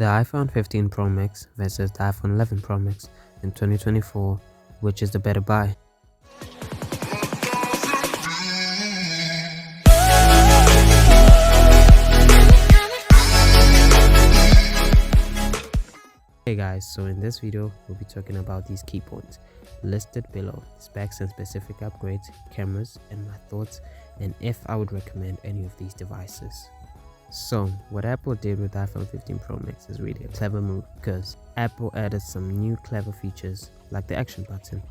The iPhone 15 Pro Max versus the iPhone 11 Pro Max in 2024, which is the better buy? Hey guys, so in this video we'll be talking about these key points listed below: specs and specific upgrades, cameras, and my thoughts, and if I would recommend any of these devices. So what Apple did with the iPhone 15 Pro Max is really a clever move, because Apple added some new clever features like the action button,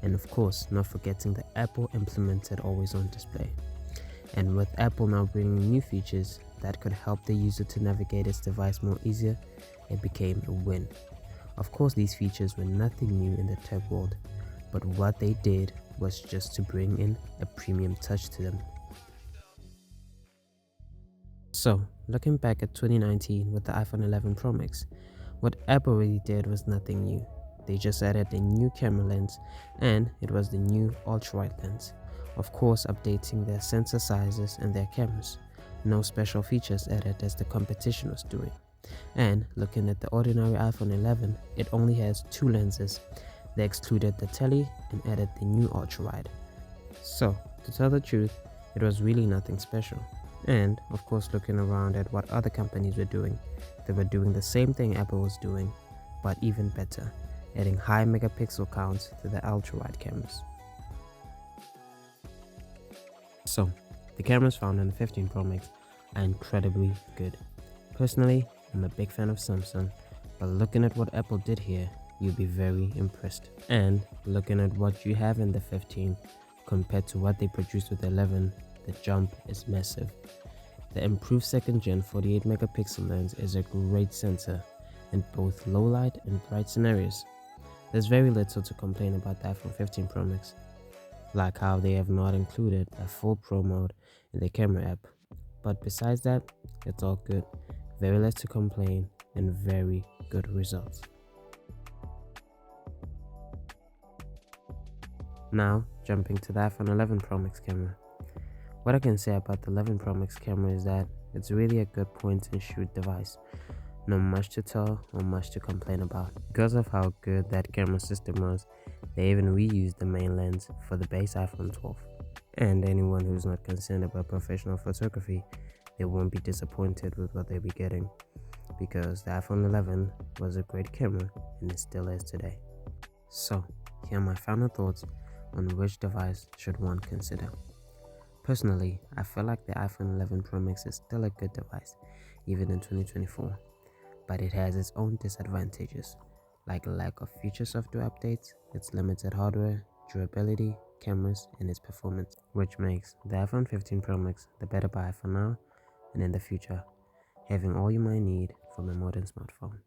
and of course not forgetting the Apple implemented always on display. And with Apple now bringing new features that could help the user to navigate its device more easier, it became a win. Of course, these features were nothing new in the tech world, but what they did was just to bring in a premium touch to them. So, looking back at 2019 with the iPhone 11 Pro Max, what Apple really did was nothing new. They just added a new camera lens, and it was the new ultra-wide lens. Of course, updating their sensor sizes and their cameras. No special features added as the competition was doing. And looking at the ordinary iPhone 11, it only has two lenses. They excluded the tele and added the new ultra-wide. So, to tell the truth, it was really nothing special. And of course, looking around at what other companies were doing, they were doing the same thing Apple was doing, but even better, adding high megapixel counts to the ultra-wide cameras. So, the cameras found in the 15 Pro Max are incredibly good. Personally, I'm a big fan of Samsung, but looking at what Apple did here, you'll be very impressed. And looking at what you have in the 15 compared to what they produced with the 11, the jump is massive. The improved second gen 48 megapixel lens is a great sensor in both low light and bright scenarios. There's very little to complain about the iPhone 15 Pro Max, like how they have not included a full Pro mode in the camera app. But besides that, it's all good. Very less to complain and very good results. Now, jumping to the iPhone 11 Pro Max camera. What I can say about the 11 Pro Max camera is that it's really a good point and shoot device. Not much to tell or much to complain about. Because of how good that camera system was, they even reused the main lens for the base iPhone 12. And anyone who's not concerned about professional photography, they won't be disappointed with what they'll be getting, because the iPhone 11 was a great camera and it still is today. So, here are my final thoughts on which device should one consider. Personally, I feel like the iPhone 11 Pro Max is still a good device, even in 2024, but it has its own disadvantages, like lack of future software updates, its limited hardware, durability, cameras, and its performance, which makes the iPhone 15 Pro Max the better buy for now and in the future, having all you might need from a modern smartphone.